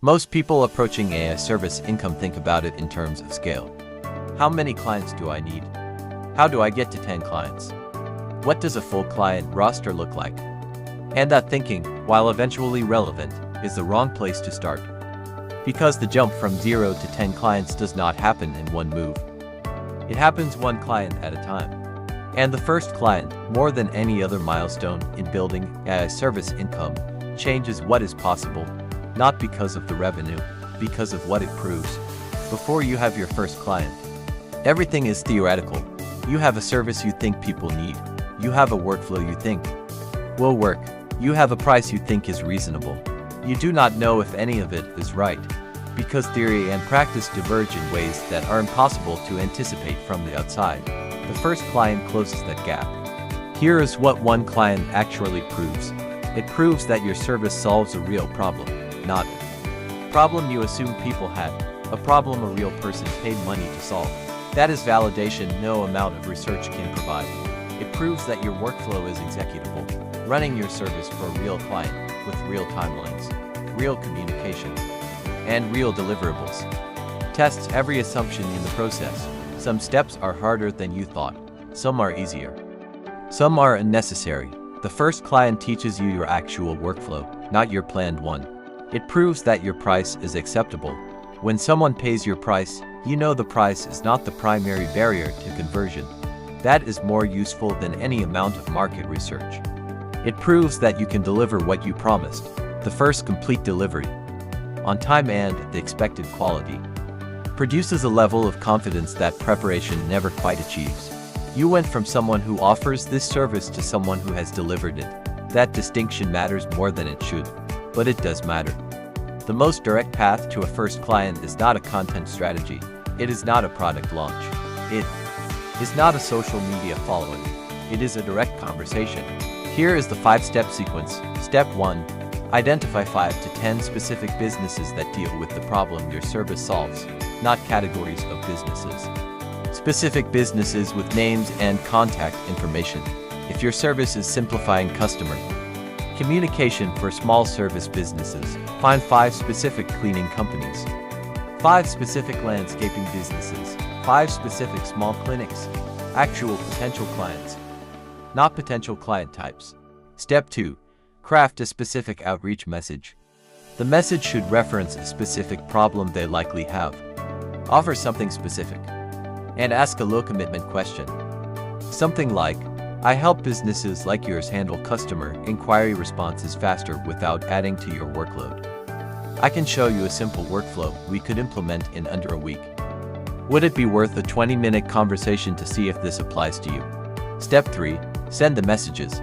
Most people approaching AI service income think about it in terms of scale. How many clients do I need? How do I get to 10 clients? What does a full client roster look like? And that thinking, while eventually relevant, is the wrong place to start. Because the jump from 0 to 10 clients does not happen in one move. It happens one client at a time. And the first client, more than any other milestone in building AI service income, changes what is possible, not because of the revenue, because of what it proves. Before you have your first client, everything is theoretical. You have a service you think people need. You have a workflow you think will work. You have a price you think is reasonable. You do not know if any of it is right, because theory and practice diverge in ways that are impossible to anticipate from the outside. The first client closes that gap. Here is what one client actually proves. It proves that your service solves a real problem, not a problem you assume people had, a problem a real person paid money to solve. That is validation no amount of research can provide. It proves that your workflow is executable, running your service for a real client, with real timelines, real communication, and real deliverables. Tests every assumption in the process. Some steps are harder than you thought. Some are easier. Some are unnecessary. The first client teaches you your actual workflow, not your planned one. It proves that your price is acceptable. When someone pays your price, you know the price is not the primary barrier to conversion. That is more useful than any amount of market research. It proves that you can deliver what you promised, the first complete delivery, on time and the expected quality. Produces a level of confidence that preparation never quite achieves. You went from someone who offers this service to someone who has delivered it. That distinction matters more than it should, but it does matter. The most direct path to a first client is not a content strategy. It is not a product launch. It is not a social media following. It is a direct conversation. Here is the 5-step sequence. Step 1. Identify 5 to 10 specific businesses that deal with the problem your service solves, not categories of businesses. Specific businesses with names and contact information. If your service is simplifying customer communication for small service businesses, find 5 specific cleaning companies, 5 specific landscaping businesses, 5 specific small clinics, actual potential clients, not potential client types. Step 2. Craft a specific outreach message. The message should reference a specific problem they likely have. Offer something specific. And ask a low-commitment question. Something like, I help businesses like yours handle customer inquiry responses faster without adding to your workload. I can show you a simple workflow we could implement in under a week. Would it be worth a 20-minute conversation to see if this applies to you? Step 3. Send the messages.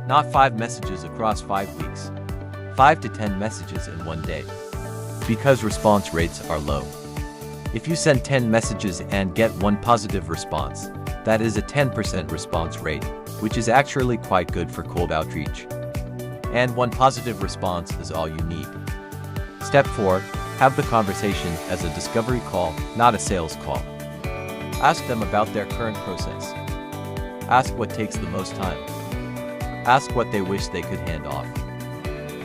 Not 5 messages across 5 weeks. 5 to 10 messages in one day. Because response rates are low. If you send 10 messages and get 1 positive response, that is a 10% response rate, which is actually quite good for cold outreach. And 1 positive response is all you need. Step 4. Have the conversation as a discovery call, not a sales call. Ask them about their current process. Ask what takes the most time. Ask what they wish they could hand off.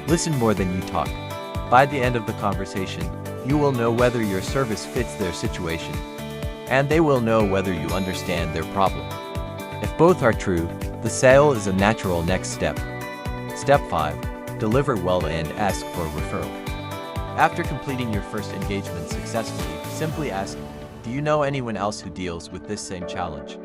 Listen more than you talk. By the end of the conversation, you will know whether your service fits their situation, and they will know whether you understand their problem. If both are true, the sale is a natural next step. Step 5. Deliver well and ask for a referral. After completing your first engagement successfully, simply ask, do you know anyone else who deals with this same challenge?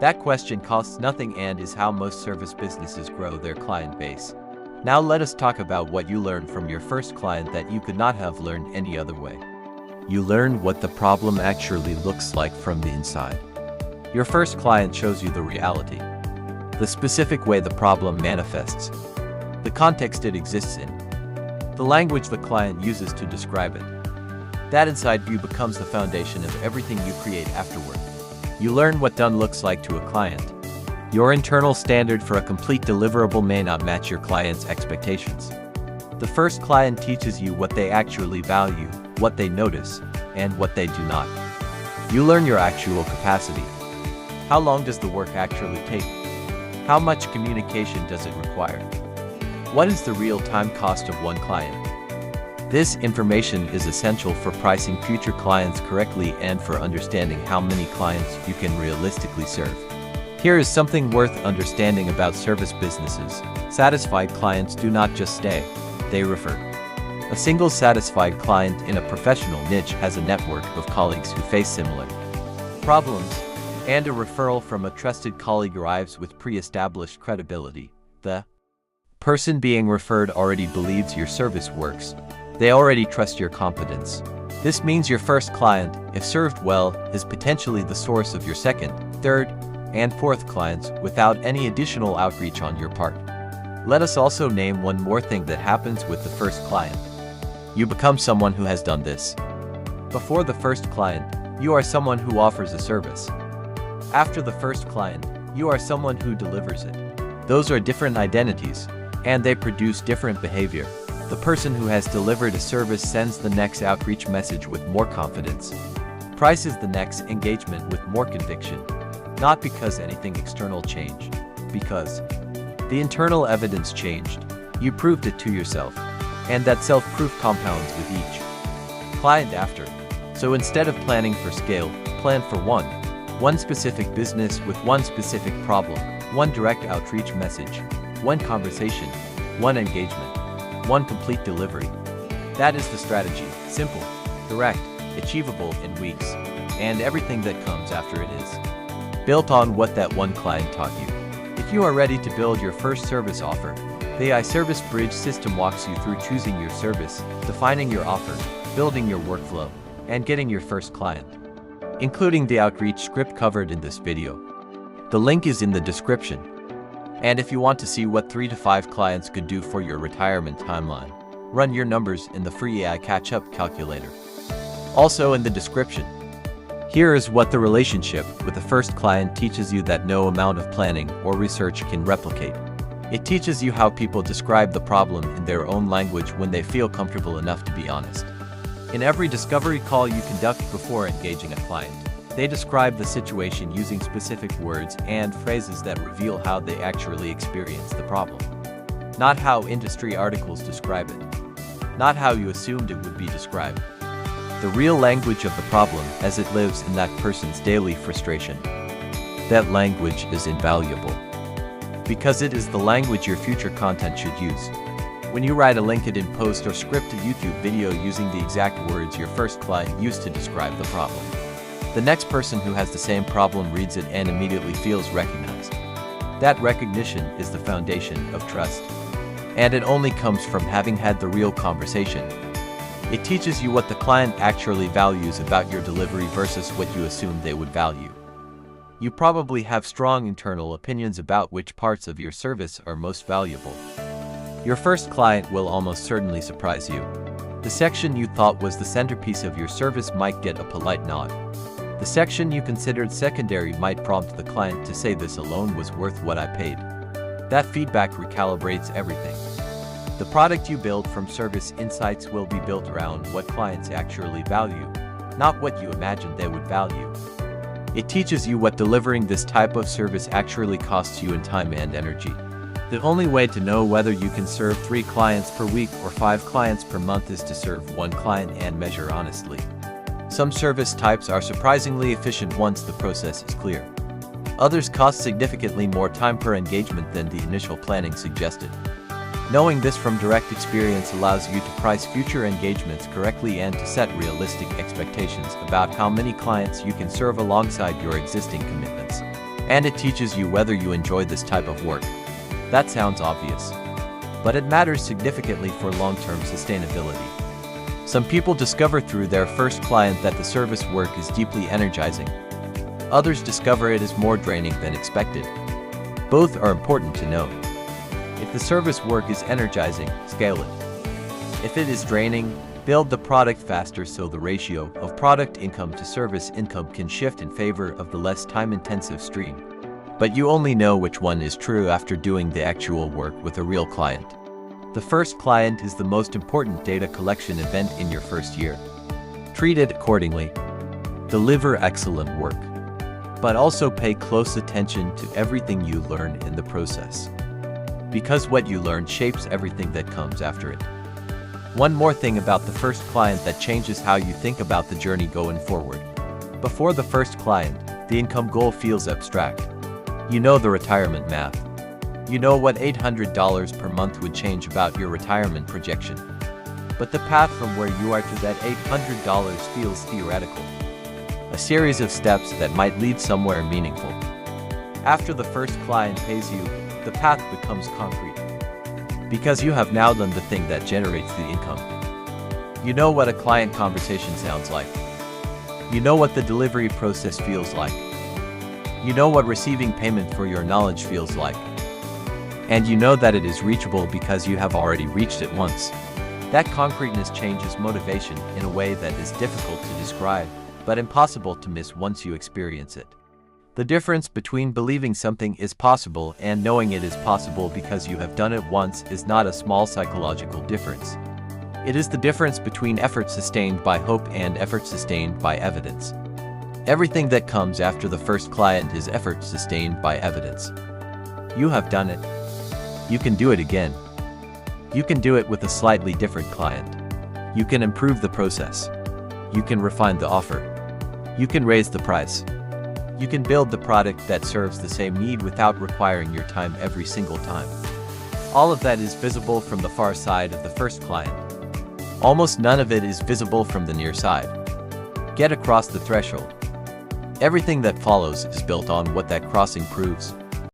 That question costs nothing and is how most service businesses grow their client base. Now let us talk about what you learned from your first client that you could not have learned any other way. You learn what the problem actually looks like from the inside. Your first client shows you the reality, the specific way the problem manifests, the context it exists in, the language the client uses to describe it. That inside view becomes the foundation of everything you create afterward. You learn what done looks like to a client. Your internal standard for a complete deliverable may not match your client's expectations. The first client teaches you what they actually value, what they notice, and what they do not. You learn your actual capacity. How long does the work actually take? How much communication does it require? What is the real time cost of one client? This information is essential for pricing future clients correctly and for understanding how many clients you can realistically serve. Here is something worth understanding about service businesses. Satisfied clients do not just stay, they refer. A single satisfied client in a professional niche has a network of colleagues who face similar problems, and a referral from a trusted colleague arrives with pre-established credibility. The person being referred already believes your service works. They already trust your competence. This means your first client, if served well, is potentially the source of your second, third, and fourth clients without any additional outreach on your part. Let us also name one more thing that happens with the first client. You become someone who has done this. Before the first client, you are someone who offers a service. After the first client, you are someone who delivers it. Those are different identities, and they produce different behavior. The person who has delivered a service sends the next outreach message with more confidence, prices the next engagement with more conviction, not because anything external changed, because the internal evidence changed. You proved it to yourself, and that self-proof compounds with each client after. So instead of planning for scale, plan for one specific business with one specific problem, one direct outreach message, one conversation, one engagement, one complete delivery. That is the strategy. Simple, direct, achievable in weeks, and everything that comes after it is built on what that one client taught you. If you are ready to build your first service offer, the iService Bridge system walks you through choosing your service, defining your offer, building your workflow, and getting your first client, including the outreach script covered in this video. The link is in the description. And if you want to see what 3 to 5 clients could do for your retirement timeline, run your numbers in the free AI Catch-Up calculator. Also in the description. Here is what the relationship with the first client teaches you that no amount of planning or research can replicate. It teaches you how people describe the problem in their own language when they feel comfortable enough to be honest. In every discovery call you conduct before engaging a client, they describe the situation using specific words and phrases that reveal how they actually experience the problem. Not how industry articles describe it. Not how you assumed it would be described. The real language of the problem as it lives in that person's daily frustration. That language is invaluable, because it is the language your future content should use. When you write a LinkedIn post or script a YouTube video using the exact words your first client used to describe the problem, the next person who has the same problem reads it and immediately feels recognized. That recognition is the foundation of trust, and it only comes from having had the real conversation. It teaches you what the client actually values about your delivery versus what you assumed they would value. You probably have strong internal opinions about which parts of your service are most valuable. Your first client will almost certainly surprise you. The section you thought was the centerpiece of your service might get a polite nod. The section you considered secondary might prompt the client to say this alone was worth what I paid. That feedback recalibrates everything. The product you build from service insights will be built around what clients actually value, not what you imagined they would value. It teaches you what delivering this type of service actually costs you in time and energy. The only way to know whether you can serve 3 clients per week or 5 clients per month is to serve 1 client and measure honestly. Some service types are surprisingly efficient once the process is clear. Others cost significantly more time per engagement than the initial planning suggested. Knowing this from direct experience allows you to price future engagements correctly and to set realistic expectations about how many clients you can serve alongside your existing commitments. And it teaches you whether you enjoy this type of work. That sounds obvious, but it matters significantly for long-term sustainability. Some people discover through their first client that the service work is deeply energizing. Others discover it is more draining than expected. Both are important to know. If the service work is energizing, scale it. If it is draining, build the product faster so the ratio of product income to service income can shift in favor of the less time-intensive stream. But you only know which one is true after doing the actual work with a real client. The first client is the most important data collection event in your first year. Treat it accordingly. Deliver excellent work, but also pay close attention to everything you learn in the process, because what you learn shapes everything that comes after it. One more thing about the first client that changes how you think about the journey going forward. Before the first client, the income goal feels abstract. You know the retirement math. You know what $800 per month would change about your retirement projection. But the path from where you are to that $800 feels theoretical. A series of steps that might lead somewhere meaningful. After the first client pays you, the path becomes concrete. Because you have now done the thing that generates the income. You know what a client conversation sounds like. You know what the delivery process feels like. You know what receiving payment for your knowledge feels like. And you know that it is reachable because you have already reached it once. That concreteness changes motivation in a way that is difficult to describe, but impossible to miss once you experience it. The difference between believing something is possible and knowing it is possible because you have done it once is not a small psychological difference. It is the difference between effort sustained by hope and effort sustained by evidence. Everything that comes after the first client is effort sustained by evidence. You have done it. You can do it again. You can do it with a slightly different client. You can improve the process. You can refine the offer. You can raise the price. You can build the product that serves the same need without requiring your time every single time. All of that is visible from the far side of the first client. Almost none of it is visible from the near side. Get across the threshold. Everything that follows is built on what that crossing proves.